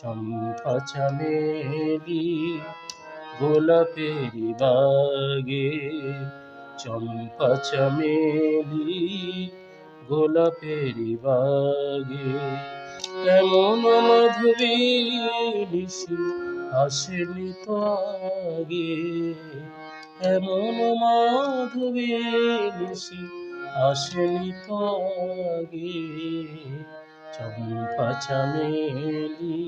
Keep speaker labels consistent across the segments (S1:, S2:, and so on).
S1: চম্পা চামেলি গোলাপেরি বাগে, চম্পা চামেলি গোলাপেরি বাগে, এমন মাধবী নিশি আসেনি তো আগে, এমন মাধবী নিশি আসেনি তো আগে, চম্পা চামেলি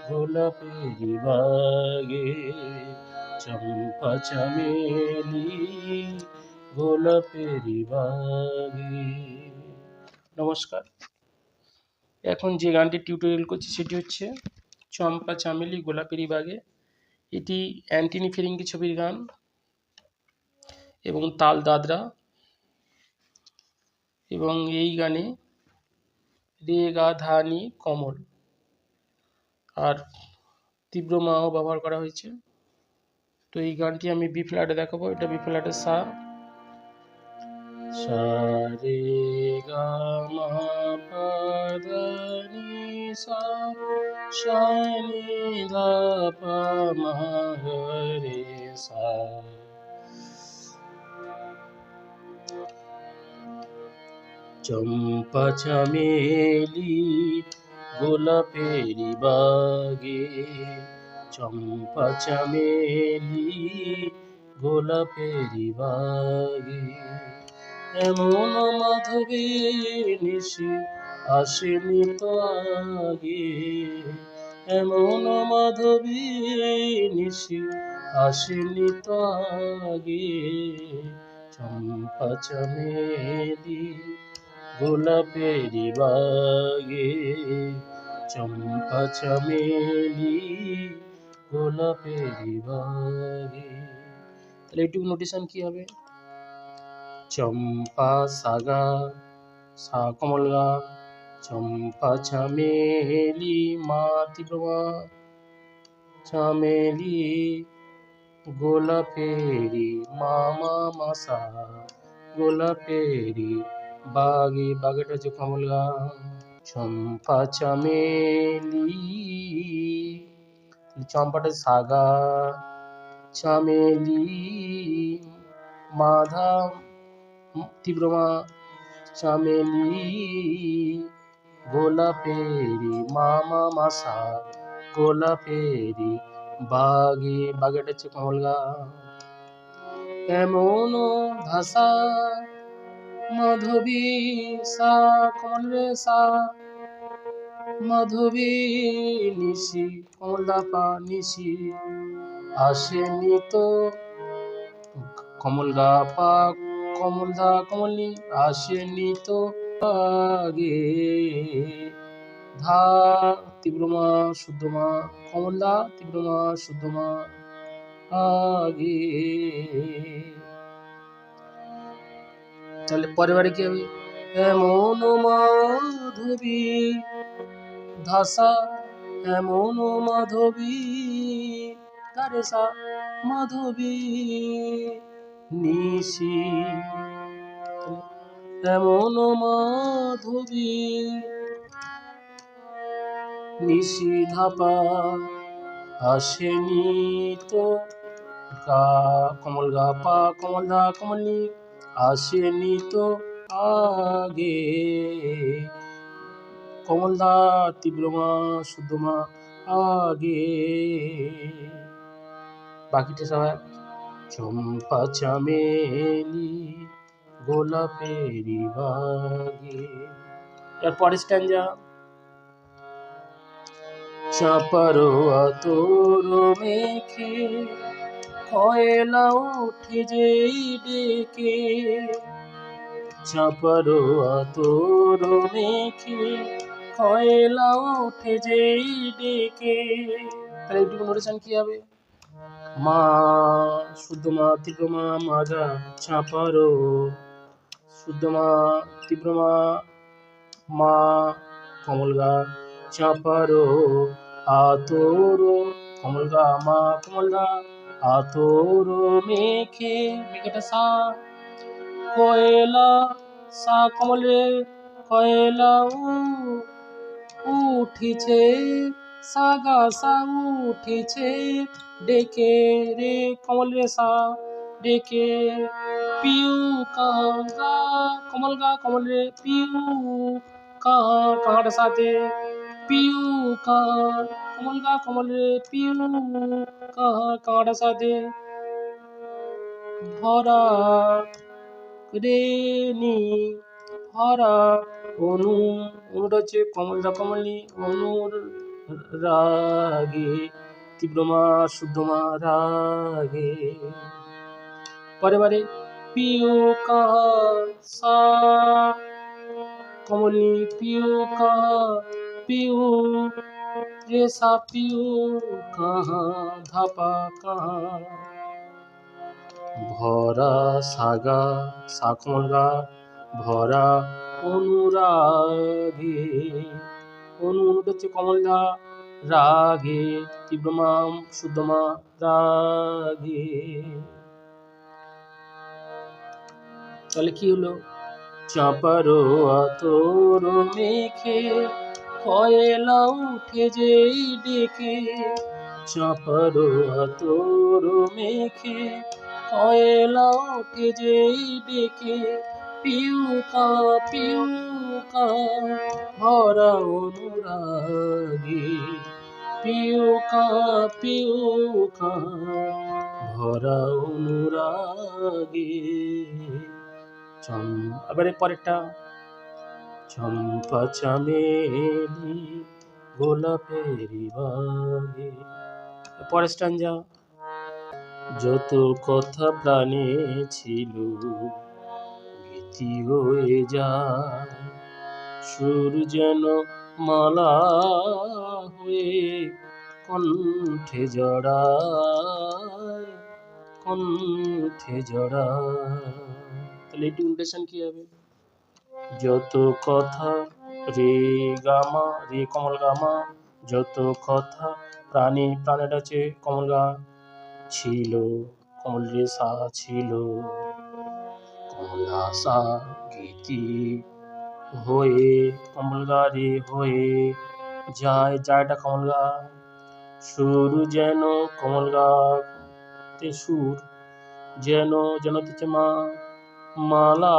S1: গোলাপেরি বাগে, চম্পা চামেলি গোলাপেরি বাগে। নমস্কার। এখন যে গানটি টিউটোরিয়াল করছি সেটি হচ্ছে চম্পা চামেলি গোলাপেরি বাগে। এটি অ্যান্টনি ফিরিঙ্গি ছবির গান এবং তাল দাদরা, এবং এই গানে রে গা ধা নি কমল আর তীব্র মাও ব্যবহার করা হয়েছে। তো এই গানটি আমি বি ফ্ল্যাটে দেখাবো। এটা বি ফ্ল্যাটে সা, সা রে গা মা পা ধা নি সা, সা নি ধা পা মা রে সা। চম্পা চামেলি গোলাপেরি বাগে, চম্পা চামেলি গোলাপেরি বাগে, এমন মাধবী নিশি আসেনি তো আগে, এমন মাধবী নিশি আসেনি তো আগে, চম্পা চামেলি গোলাপেরি বাগে, চম্পা চামেলি গোলাপেরি বাগে। তাহলে এইটুকু নোটেশন কি হবে? চম্পা সাগা, সা কমল গা, চম্পা চামেলি মা তীব্র মা, চামেলি গোলাপেরি মামা মাসা, গোলাপেরি বাগে, বাগেটা হচ্ছে কমল গা। চম্পা চামেলি, চম্পাটা সাগা, চামেলি মাধা তীব্র মা, চামেলি গোলাপেরি মামা মাসা, গোলাপেরি বাগে, বাগেটা হচ্ছে কমল গা। এমন ভাষা মাধবী সা কমল রে সা, মাধবী নিশি কমল দা পা নিশি আসেনি তো, কমল গা পা কমল দা কমলি আসেনি তো আগে, ধা তীব্র মা শুদ্ধ মা, কমল দা তীব্র মা শুদ্ধ মা আগে। তাহলে পরের বারে কি হবে? এমন মাধবী ধাসা, এমন মাধবী ধারে সা, মাধবী নিশি, এমন মাধবী নিশি ধাপা আসেনি তো, গা কমল গা পা কমল দা কমলি আসেনি তো আগে, কমল দা তীব্র মা শুদ্ধ মা আগে। বাকিটা সবাই চম্পা চামেলি গোলাপেরি বাগে। এর পরের স্ট্যাঞ্জা, চাপারো আতর মেখে কয়লা উঠে যেই ডেকে, চাপারো আতর মেখে কয়লা উঠে যেই ডেকে। তাহলে এইটুকু নোটেশন কি হবে? মা শুদ্ধ মা তীব্র মা মাজা, চাপারো শুদ্ধ মা তীব্র মা, মা কমল গা, চাপারো আতর কমল গা মা কমল গা, আতর মেখে, মেঘেটা সা, কয়লা সা কমল রে, কয়লা উঠিছে সাগা সা উঠেছে ডেকে রে কমল রে সা ডেকে পিউ কাহা কমল রে পিউ কাহার সাথে পিউ কমল রে পিউ কাহার সাথে ভরা রে নি ভরা অনুটা হচ্ছে কমলি অনুর রাগে তীব্রমা শুদ্ধমা রাগে পরে বারে পিউ কাহা সা কমলি পিউ কাহা পিউ রে সা পিউ কাহা ধাপা কাহা ভরা সাগা সা কমলগা ভরা অনুরাগে অনুটা হচ্ছে কমলদা রাগে তীব্রমা শুদ্ধমা রাগে তাহলে কি হলো চাপার আতর মেখে কয়লা উঠে যে ডেকে চাপার আতর মেখে কয়লা উঠে যে ডেকে পিউকা ভরা অনুরাগে পিউকা ভরা অনুরাগে এবারে পরেরটা চম্পা চামেলি গোলাপেরি বাগে পরের স্ট্যাঞ্জা যত কথা প্রাণে ছিল গীতি হয়ে যায় সুর যেন মালা হয়ে কণ্ঠে জড়ায় তাহলে এটি ইন্টেনশন কি হবে যত কথা রে গামা রে কমল গামা যত কথা প্রাণেটা আছে কমল গা ছিল কমল রে সা ছিল কমলা সা গীতি হয়ে কমল গা রে হয়ে যায়টা কমল গা সুর যেন কমল গা তে সুর যেন হচ্ছে মা মালা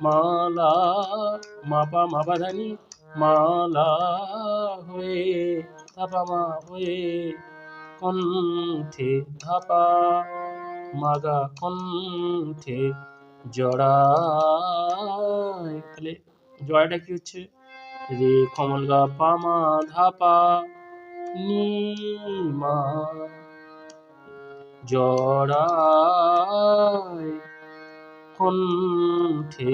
S1: মালা মা পা ধানি মালা হয়ে ধাপা মা হয়ে কণ্ঠে ধাপা মাগা কণ্ঠে জড়ায় তাহলে জড়াটা কি হচ্ছে রে কমল গা পা মা ধাপা নি মা জড়ায় কণ্ঠে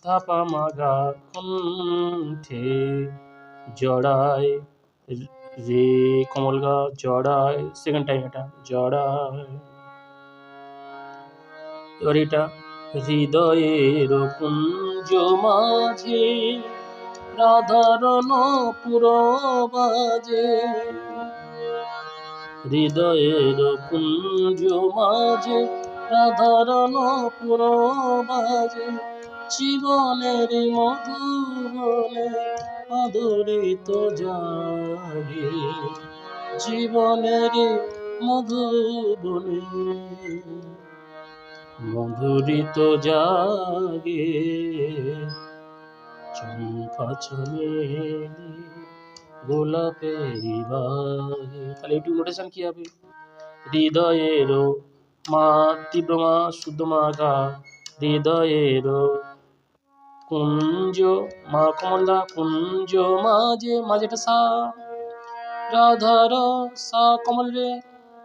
S1: ধাপা মাগা কণ্ঠে জড়ায় রে কমল গা জড়ায় সেকেন্ড টাইম এটা জড়ায় এবার এটা হৃদয়ের কুঞ্জ মাঝে রাধারণ পুর বাজে হৃদয়ের কুঞ্জ মাঝে রাধারণ পুর বাজে জীবনের মধুবনে আদরিত জাগে জীবনের মধুবনে মধুরিত জাগে চম্পা চমেলি গোলাপেরি বাগে তাহলে একটু নোটেশন কি হবে হৃদয়ের মা তীব্রমা শুদ্ধমা গা হৃদয়ের কুঞ্জ মা কমলদা কুঞ্জ মাঝেটা সা রাধার সা কমল রে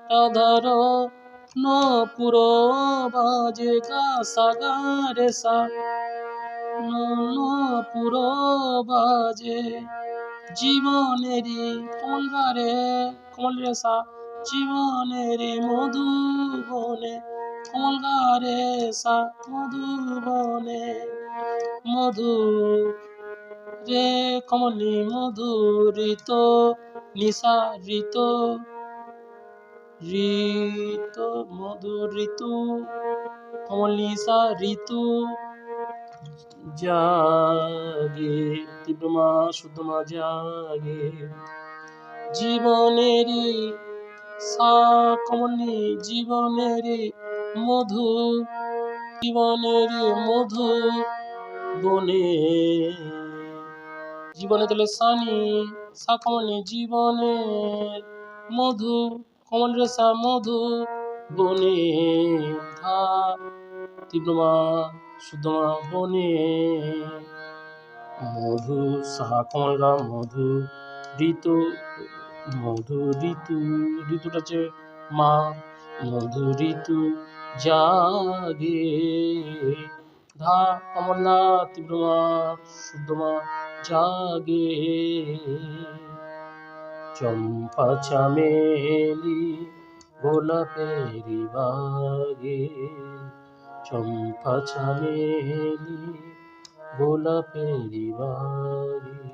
S1: রাধার ন পুর বাজে গা সা গা রে সা ন পুর বাজে জীবনেরই কমল রে সা জীবনেরই মধুবনে কমল গা রে সা মধুবনে মধু রে কমলি মধুরিত নিশা ঋত মধুরিতু কমল নিশা ঋতু জাগে, তীব্র মা শুদ্ধ মা জাগে, জীবনেরই সাকমনি জীবনেরই মধু, জীবনেরই মধু বনে, জীবনে তাহলে সানি সাকমনি জীবনের মধু, কমল রেসা মধু বনে, ধা তীব্র মা শুদ্ধ মা বনে, মধু সাহা কমল গা মধু ঋতু, মধু ঋতু, ঋতুটা হচ্ছে মা, মধু ঋতু জাগে, ধা কমলা তীব্র মা শুদ্ধ মা জাগে, চম্পা চামেলি গোলাপেরি বাগে, চম্পা চামেলি গোলাপেরি বাগে।